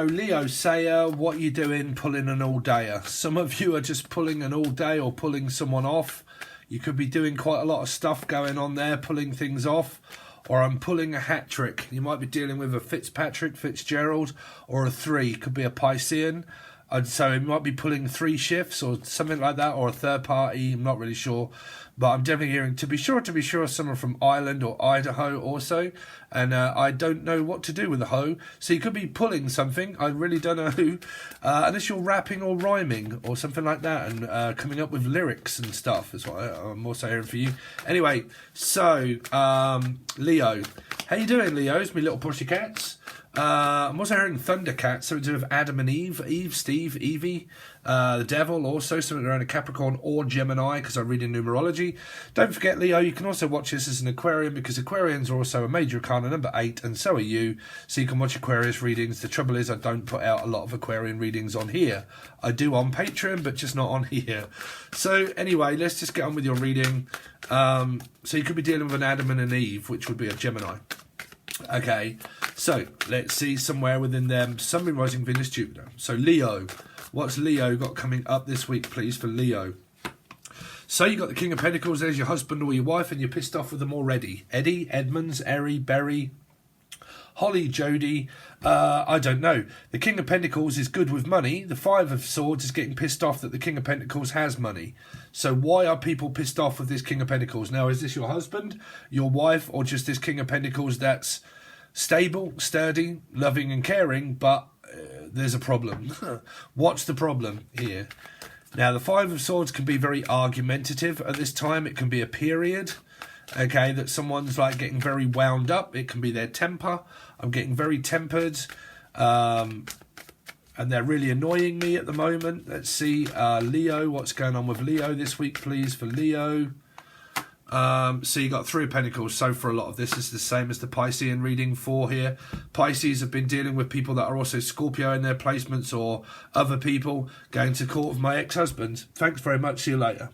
Leo, say, what you doing pulling an all-dayer? Some of you are just pulling an all-day or pulling someone off. You could be doing quite a lot of stuff going on there, pulling things off. Or I'm pulling a hat trick. You might be dealing with a Fitzgerald, or a 3. Could be a Piscean. So it might be pulling 3 shifts or something like that, or a third party. I'm not really sure. But I'm definitely hearing, to be sure, someone from Ireland or Idaho also. And I don't know what to do with a hoe. So you could be pulling something. I really don't know who. Unless you're rapping or rhyming or something like that. And coming up with lyrics and stuff is what I'm also hearing for you. Anyway, so Leo. How you doing, Leos? Me little pussycats. I'm also hearing Thundercats, something to do with Adam and Eve, Steve, Evie, the devil, also something around a Capricorn or Gemini, because I read in numerology. Don't forget, Leo, you can also watch this as an Aquarian, because Aquarians are also a major arcana number 8, and so are you, so you can watch Aquarius readings. The trouble is I don't put out a lot of Aquarian readings on here. I do on Patreon, but just not on here. So anyway, let's just get on with your reading. So you could be dealing with an Adam and an Eve, which would be a Gemini. Okay, so let's see somewhere within them. Sun, Moon, Rising, Venus, Jupiter. So Leo, what's Leo got coming up this week, please, for Leo? So you got the King of Pentacles. There's your husband or your wife, and you're pissed off with them already. Eddie, Edmonds, Eri, Berry, Holly, Jody. I don't know. The King of Pentacles is good with money. The Five of Swords is getting pissed off that the King of Pentacles has money. So why are people pissed off with this King of Pentacles? Now, is this your husband, your wife, or just this King of Pentacles that's stable, sturdy, loving and caring, but there's a problem? What's the problem here? Now, the Five of Swords can be very argumentative at this time. It can be a period, okay, that someone's like getting very wound up. It can be their temper. I'm getting very tempered, and they're really annoying me at the moment. Let's see, Leo, what's going on with Leo this week, please, for Leo? So you got 3 of Pentacles. So for a lot of this is the same as the Piscean reading 4 here. Pisces have been dealing with people that are also Scorpio in their placements, or other people going to court with my ex-husband. Thanks very much. See you later.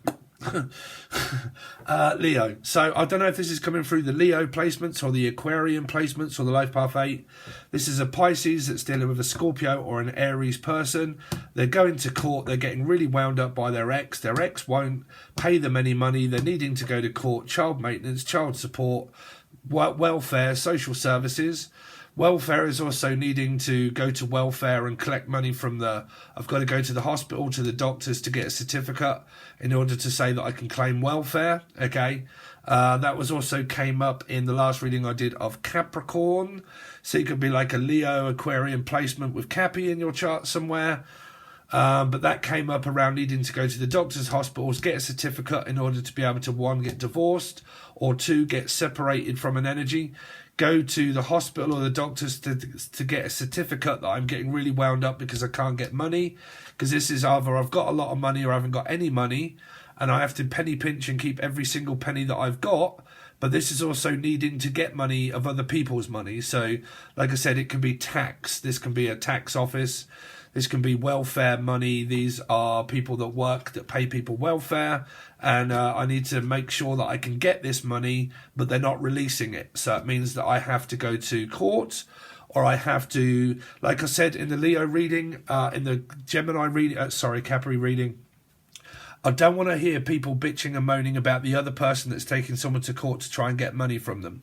Leo. So I don't know if this is coming through the Leo placements or the Aquarian placements or the Life Path 8. This is a Pisces that's dealing with a Scorpio or an Aries person. They're going to court. They're getting really wound up by their ex. Their ex won't pay them any money. They're needing to go to court. Child maintenance, child support, welfare, social services. Welfare is also needing to go to welfare and collect money from I've got to go to the hospital, to the doctors to get a certificate in order to say that I can claim welfare, okay? That was also came up in the last reading I did of Capricorn. So it could be like a Leo Aquarian placement with Cappy in your chart somewhere. But that came up around needing to go to the doctors, hospitals, get a certificate in order to be able to, 1, get divorced, or 2, get separated from an energy. Go to the hospital or the doctors to get a certificate that I'm getting really wound up because I can't get money. Because this is either I've got a lot of money or I haven't got any money, and I have to penny pinch and keep every single penny that I've got. But this is also needing to get money of other people's money. So, like I said, it can be tax. This can be a tax office. This can be welfare money. These are people that work, that pay people welfare. And I need to make sure that I can get this money, but they're not releasing it. So it means that I have to go to court, or I have to, like I said in the Leo reading, in the Gemini reading, Capri reading, I don't want to hear people bitching and moaning about the other person that's taking someone to court to try and get money from them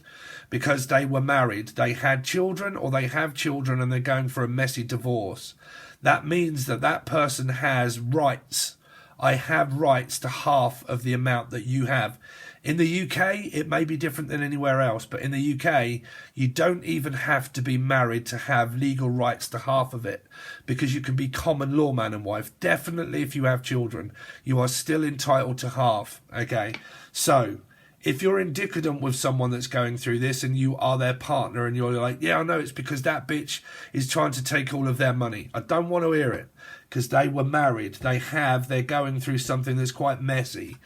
because they were married, they had children, or they have children and they're going for a messy divorce. That means that that person has rights. I have rights to half of the amount that you have. In the UK, it may be different than anywhere else, but in the UK, you don't even have to be married to have legal rights to half of it, because you can be common law man and wife. Definitely if you have children, you are still entitled to half, okay? So, if you're indicative with someone that's going through this and you are their partner and you're like, yeah, I know it's because that bitch is trying to take all of their money. I don't want to hear it, because they were married. They're going through something that's quite messy.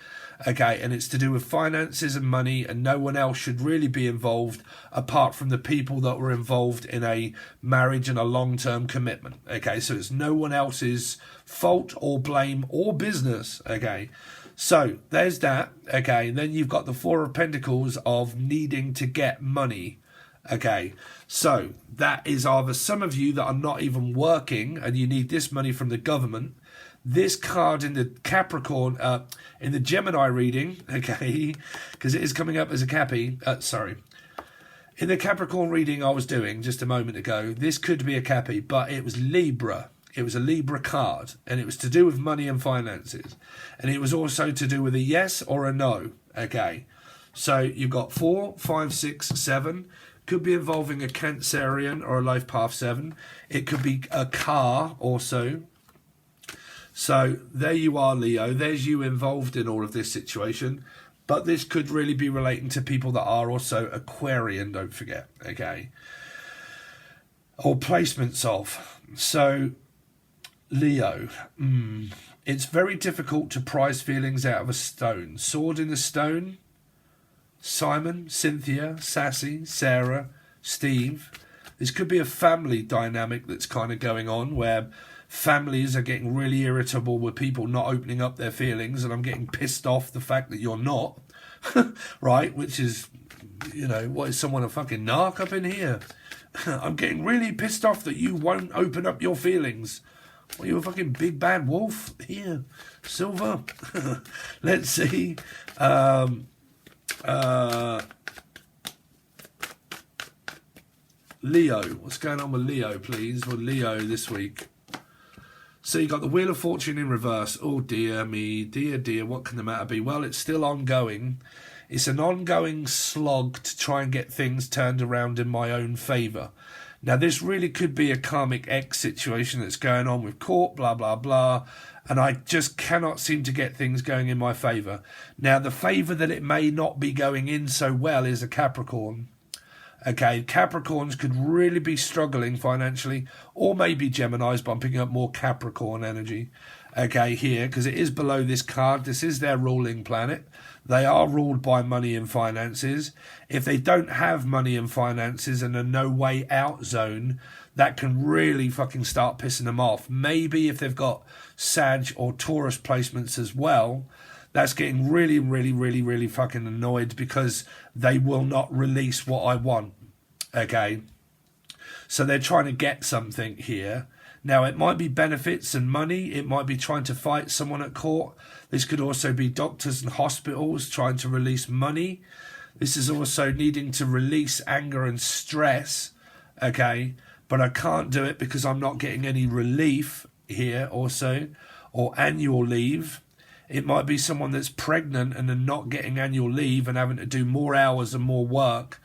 Okay, and it's to do with finances and money, and no one else should really be involved apart from the people that were involved in a marriage and a long-term commitment. Okay, so it's no one else's fault or blame or business. Okay, so there's that. Okay, and then you've got the Four of Pentacles of needing to get money. Okay, so that is either some of you that are not even working and you need this money from the government. This card in the Capricorn, in the Gemini reading, okay, because it is coming up as a Cappy, in the Capricorn reading I was doing just a moment ago, this could be a Cappy, but it was Libra. It was a Libra card, and it was to do with money and finances. And it was also to do with a yes or a no, okay. So you've got 4, 5, 6, 7. Could be involving a Cancerian or a Life Path 7. It could be a car also. So there you are, Leo. There's you involved in all of this situation. But this could really be relating to people that are also Aquarian, don't forget, okay? Or placements of. So, Leo, it's very difficult to prize feelings out of a stone. Sword in the stone, Simon, Cynthia, Sassy, Sarah, Steve. This could be a family dynamic that's kind of going on where families are getting really irritable with people not opening up their feelings, and I'm getting pissed off the fact that you're not, right? Which is, what is someone a fucking narc up in here? I'm getting really pissed off that you won't open up your feelings. What, are you a fucking big bad wolf? Here, Silver. Let's see. Leo, what's going on with Leo, please? With Leo this week. So you got the Wheel of Fortune in reverse. Oh dear me, dear, what can the matter be? Well, it's still ongoing. It's an ongoing slog to try and get things turned around in my own favour. Now, this really could be a karmic X situation that's going on with court, blah, blah, blah, and I just cannot seem to get things going in my favour. Now, the favour that it may not be going in so well is a Capricorn. Okay, Capricorns could really be struggling financially, or maybe Geminis, but I'm picking up more Capricorn energy, okay, here, because it is below this card. This is their ruling planet. They are ruled by money and finances. If they don't have money and finances and a no way out zone, that can really fucking start pissing them off. Maybe if they've got Sag or Taurus placements as well, that's getting really, really, really, really fucking annoyed because they will not release what I want, okay? So they're trying to get something here. Now, it might be benefits and money. It might be trying to fight someone at court. This could also be doctors and hospitals trying to release money. This is also needing to release anger and stress, okay? But I can't do it because I'm not getting any relief here also, or annual leave. It might be someone that's pregnant and they're not getting annual leave and having to do more hours and more work.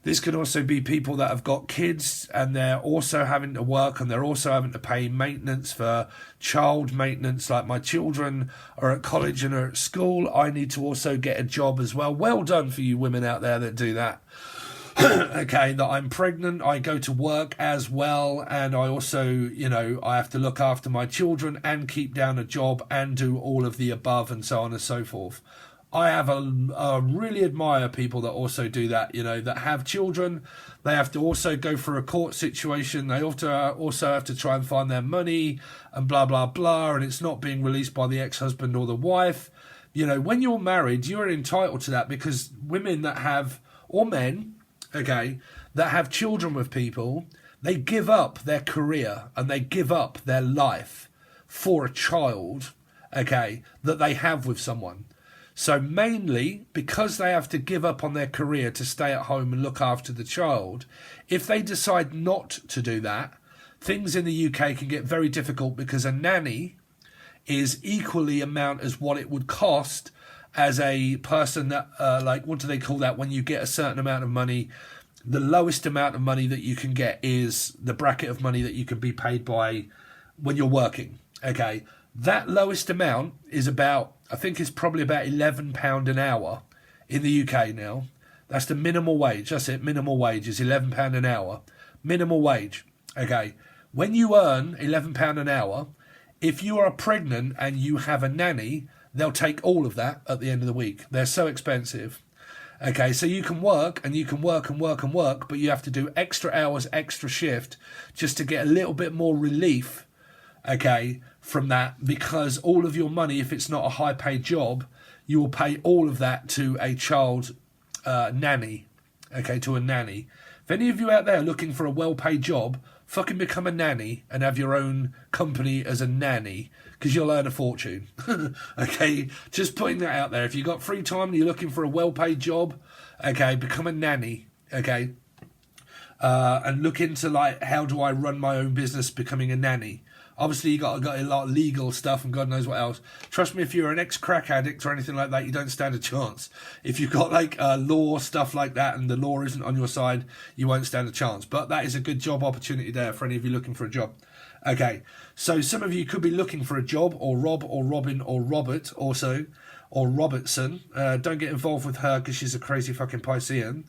This could also be people that have got kids and they're also having to work and they're also having to pay maintenance for child maintenance. Like my children are at college and are at school. I need to also get a job as well. Well done for you women out there that do that. Okay, that I'm pregnant, I go to work as well, and I also, I have to look after my children and keep down a job and do all of the above and so on and so forth. I really admire people that also do that, that have children. They have to also go for a court situation. They also have to try and find their money and blah, blah, blah, and it's not being released by the ex-husband or the wife. When you're married, you're entitled to that because women that have, or men, okay, that have children with people, they give up their career and they give up their life for a child, okay, that they have with someone. So mainly because they have to give up on their career to stay at home and look after the child, if they decide not to do that, things in the UK can get very difficult because a nanny is equally amount as what it would cost as a person that, what do they call that? When you get a certain amount of money, the lowest amount of money that you can get is the bracket of money that you can be paid by when you're working. Okay, that lowest amount is about, I think it's probably about £11 an hour in the UK now. That's the minimal wage. That's it. Minimal wage is £11 an hour. Minimal wage. Okay. When you earn £11 an hour, if you are pregnant and you have a nanny, they'll take all of that at the end of the week. They're so expensive. Okay, so you can work and you can work and work and work, but you have to do extra hours, extra shift, just to get a little bit more relief, okay, from that, because all of your money, if it's not a high-paid job, you will pay all of that to a child nanny, okay, to a nanny. If any of you out there are looking for a well-paid job, fucking become a nanny and have your own company as a nanny, because you'll earn a fortune. Okay, just putting that out there. If you've got free time and you're looking for a well-paid job, okay, become a nanny, okay, and look into, like, how do I run my own business becoming a nanny. Obviously, you got a lot of legal stuff and God knows what else. Trust me, if you're an ex-crack addict or anything like that, you don't stand a chance. If you've got, like, law stuff like that and the law isn't on your side, you won't stand a chance. But that is a good job opportunity there for any of you looking for a job. Okay, so some of you could be looking for a job, or Rob, or Robin, or Robert also, or Robertson. Don't get involved with her because she's a crazy fucking Piscean.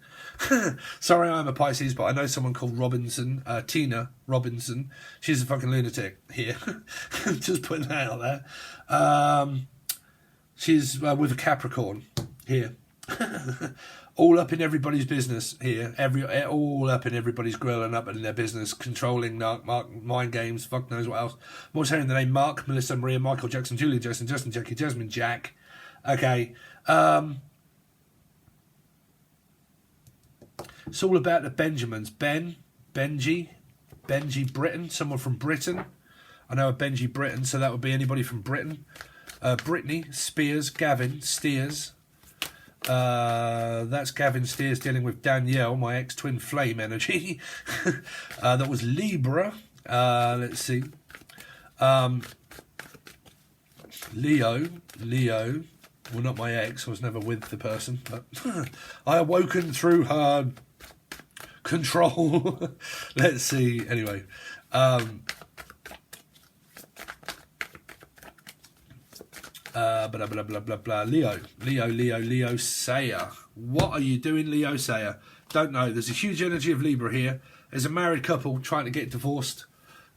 Sorry, I'm a Pisces, but I know someone called Robinson, Tina Robinson. She's a fucking lunatic here. Just putting that out there. She's with a Capricorn here. All up in everybody's business here. All up in everybody's grill and up in their business, controlling mind games, fuck knows what else. I'm also hearing the name Mark, Melissa, Maria, Michael, Jackson, Julia, Jason, Justin, Jackie, Jasmine, Jack. Okay. It's all about the Benjamins. Benji Britain, someone from Britain. I know a Benji Britain, so that would be anybody from Britain. Brittany, Spears, Gavin, Steers. That's Gavin Steers dealing with Danielle, my ex-twin flame energy. That was Libra. Let's see. Leo. Well, not my ex. I was never with the person. But I awoken through her control. Let's see. Anyway. Blah, blah, blah, blah, blah. Leo Sayer. What are you doing, Leo Sayer? Don't know. There's a huge energy of Libra here. There's a married couple trying to get divorced.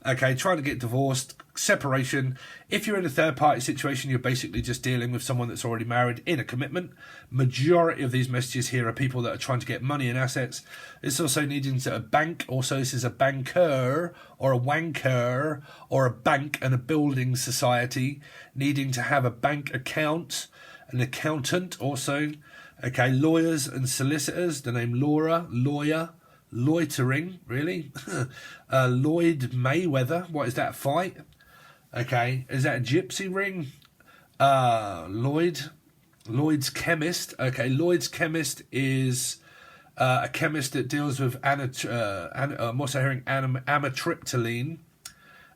Okay, trying to get divorced, separation. If you're in a third-party situation, you're basically just dealing with someone that's already married in a commitment. Majority of these messages here are people that are trying to get money and assets. It's also needing to a bank. Also, this is a banker or a wanker or a bank and a building society needing to have a bank account, an accountant also. Okay, lawyers and solicitors. The name Laura, lawyer. Loitering, really? Lloyd Mayweather, what is that, fight? Okay, is that a gypsy ring? Lloyd's chemist. Okay, Lloyd's chemist is a chemist that deals with I'm also hearing amitriptyline.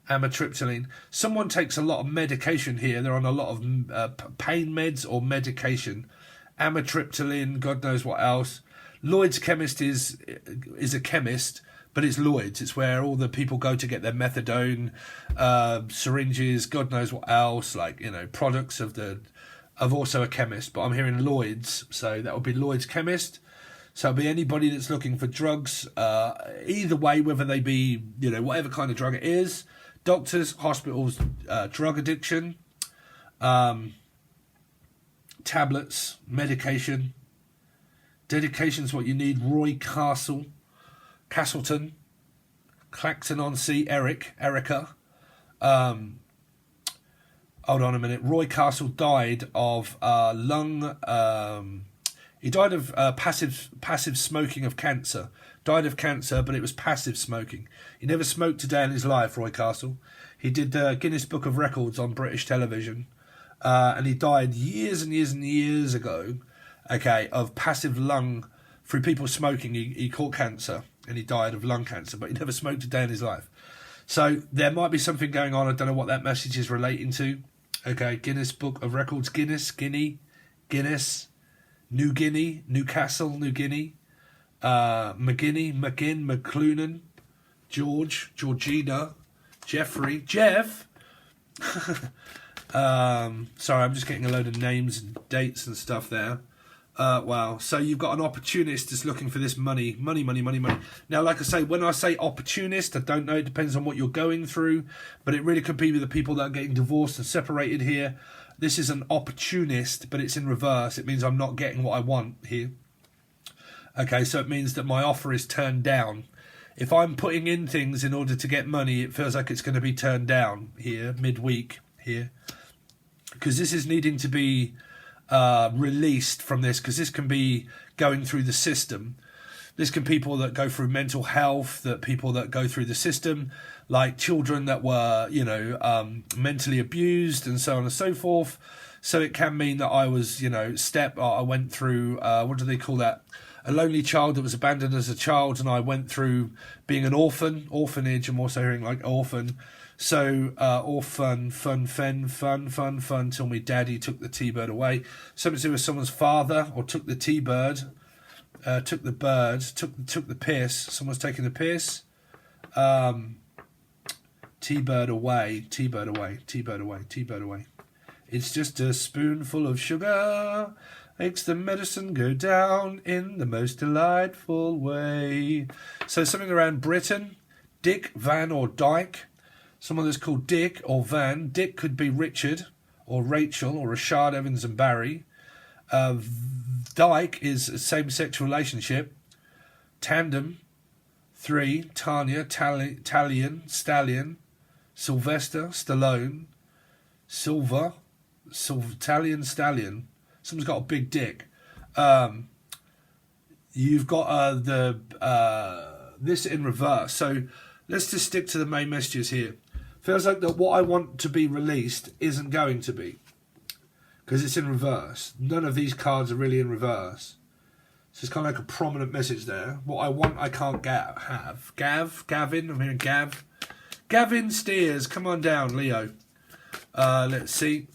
Amitriptyline. Someone takes a lot of medication here. They're on a lot of pain meds or medication. Amitriptyline, God knows what else. Lloyd's chemist is a chemist, but it's Lloyd's. It's where all the people go to get their methadone, syringes, God knows what else, like, you know, products of also a chemist. But I'm hearing Lloyd's, so that would be Lloyd's chemist. So it'll be anybody that's looking for drugs, either way, whether they be, you know, whatever kind of drug it is. Doctors, hospitals, drug addiction, tablets, medication. Dedication's what you need. Roy Castleton, Clacton-on-Sea, Erica. Hold on a minute. Roy Castle died of lung. He died of passive smoking of cancer. Died of cancer, but it was passive smoking. He never smoked a day in his life, Roy Castle. He did the Guinness Book of Records on British television, and he died years and years and years ago. Okay, of passive lung, through people smoking, he caught cancer and he died of lung cancer, but he never smoked a day in his life. So there might be something going on. I don't know what that message is relating to. Okay, Guinness Book of Records, Guinness, New Guinea, Newcastle, New Guinea, McGinney, McGinn, McCloonan, Georgina, Jeffrey, Jeff. Sorry, I'm just getting a load of names and dates and stuff there. Wow. So you've got an opportunist that's looking for this money. Now, like I say, when I say opportunist, I don't know. It depends on what you're going through. But it really could be with the people that are getting divorced and separated here. This is an opportunist, but it's in reverse. It means I'm not getting what I want here. Okay, so it means that my offer is turned down. If I'm putting in things in order to get money, it feels like it's going to be turned down here, midweek here. Because this is needing to be released from this, because this can be going through the system. This can be people that go through mental health, that people that go through the system, like children that were, you know, mentally abused and so on and so forth. So it can mean that I was, you know, I went through, what do they call that? A lonely child that was abandoned as a child, and I went through being an orphanage. I'm also hearing like orphan. So orphan, fun, till my daddy took the T-bird away. Something to do with someone's father, or took the T-bird, took the bird, took the piss. Someone's taking the piss. T-bird away. It's just a spoonful of sugar. Makes the medicine go down in the most delightful way. So something around Britain. Dick, Van or Dyke. Someone that's called Dick or Van. Dick could be Richard or Rachel or Rashad, Evans and Barry. Dyke is a same-sex relationship. Tandem. 3. Tanya, Stallion. Sylvester, Stallone. Italian Stallion. Someone's got a big dick. You've got this in reverse. So let's just stick to the main messages here. Feels like that what I want to be released isn't going to be, because it's in reverse. None of these cards are really in reverse. So it's kind of like a prominent message there. What I want, I can't have. Gavin, I'm hearing Gav. Gavin Steers, come on down, Leo. Let's see.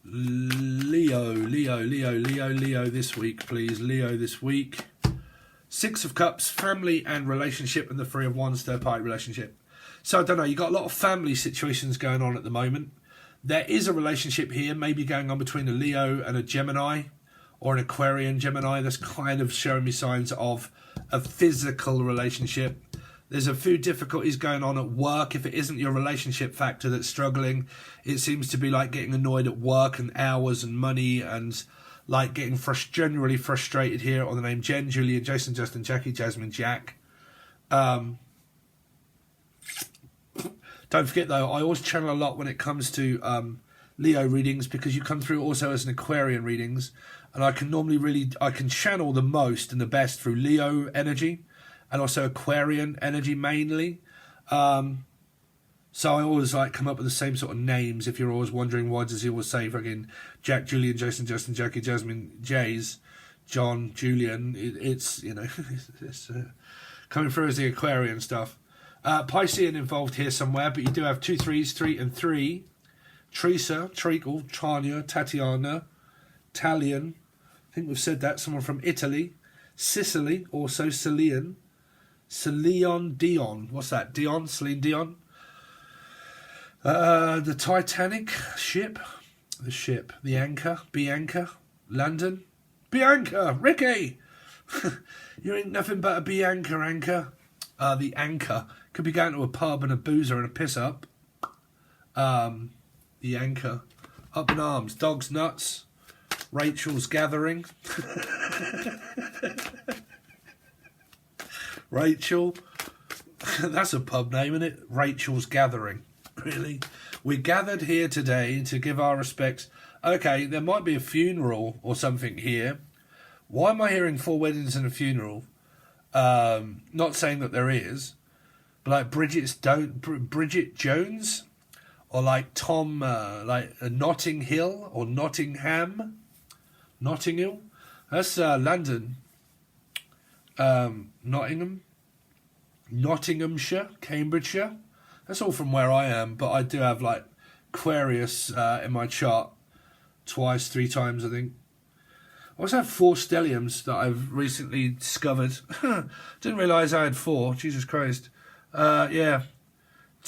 Leo this week, please. Leo this week. 6 of Cups, family and relationship, and the 3 of Wands, third party relationship. So I don't know, you've got a lot of family situations going on at the moment. There is a relationship here, maybe going on between a Leo and a Gemini, or an Aquarian Gemini. That's kind of showing me signs of a physical relationship. There's a few difficulties going on at work. If it isn't your relationship factor that's struggling, it seems to be like getting annoyed at work and hours and money, and like getting generally frustrated here. Or the name Jen, Julian, Jason, Justin, Jackie, Jasmine, Jack. Don't forget though, I always channel a lot when it comes to Leo readings, because you come through also as an Aquarian readings, and I can channel the most and the best through Leo energy. And also Aquarian energy mainly. So I always like come up with the same sort of names. If you're always wondering why does he always say fucking Jack, Julian, Jason, Justin, Jackie, Jasmine, Jays, John, Julian. It's you know, it's coming through as the Aquarian stuff. Piscean involved here somewhere, but you do have 2 3s, 3 and 3. Teresa, Treacle, Tanya, Tatiana, Talion. I think we've said that. Someone from Italy. Sicily, also Celine Dion. What's that? Celine Dion. The Titanic ship. The anchor. Bianca. London. Bianca. Ricky. You ain't nothing but a Bianca anchor. The anchor. Could be going to a pub and a boozer and a piss up. The anchor. Up in arms. Dogs nuts. Rachel's gathering. Rachel. That's a pub name, isn't it? Rachel's gathering. Really? We're gathered here today to give our respects. Okay, there might be a funeral or something here. Why am I hearing 4 weddings and a funeral? Not saying that there is. But like Bridget Jones? Or like Tom, like Notting Hill or Nottingham? Nottingham? That's London. Nottinghamshire, Cambridgeshire. That's all from where I am, but I do have like Aquarius in my chart 3 times, I think. I also have 4 stelliums that I've recently discovered. Didn't realise I had 4. Jesus Christ. Yeah.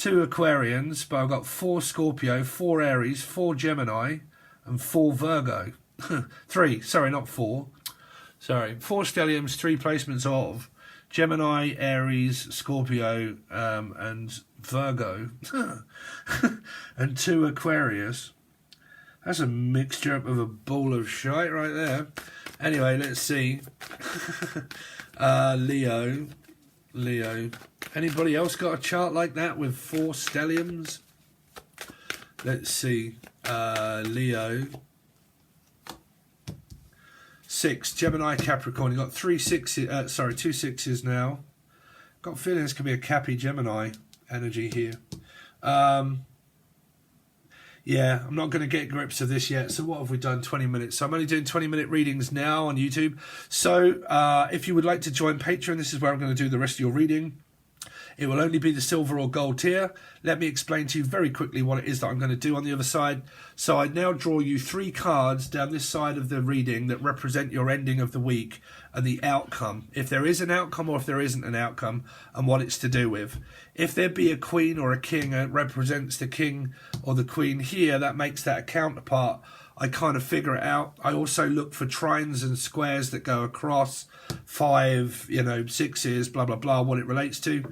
2 Aquarians, but I've got 4 Scorpio, 4 Aries, 4 Gemini, and 4 Virgo. 3, sorry, not 4. Sorry, 4 stelliums, 3 placements of Gemini, Aries, Scorpio, and Virgo, and 2 Aquarius. That's a mixture up of a ball of shite right there. Anyway, let's see. Leo. Anybody else got a chart like that with 4 stelliums? Let's see. Leo. 6, Gemini, Capricorn. You've got 2 sixes now. Got a feeling this could be a Cappy Gemini energy here. Yeah, I'm not going to get grips of this yet. So what have we done? 20 minutes. So I'm only doing 20-minute readings now on YouTube. So if you would like to join Patreon, this is where I'm going to do the rest of your reading. It will only be the silver or gold tier. Let me explain to you very quickly what it is that I'm going to do on the other side. So I now draw you 3 cards down this side of the reading that represent your ending of the week and the outcome. If there is an outcome or if there isn't an outcome, and what it's to do with. If there be a queen or a king and it represents the king or the queen here, that makes that a counterpart. I kind of figure it out. I also look for trines and squares that go across 5, 6s, blah, blah, blah, what it relates to.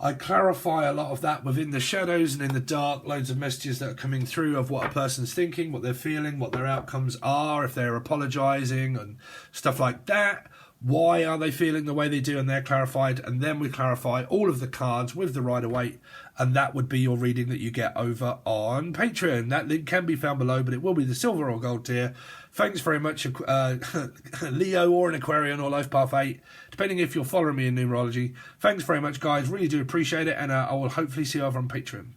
I clarify a lot of that within the shadows and in the dark, loads of messages that are coming through of what a person's thinking, what they're feeling, what their outcomes are, if they're apologising and stuff like that. Why are they feeling the way they do, and they're clarified, and then we clarify all of the cards with the Rider-Waite, and that would be your reading that you get over on Patreon. That link can be found below, but it will be the silver or gold tier. Thanks very much, Leo or an Aquarian or Life Path 8, depending if you're following me in numerology. Thanks very much, guys. Really do appreciate it, and I will hopefully see you over on Patreon.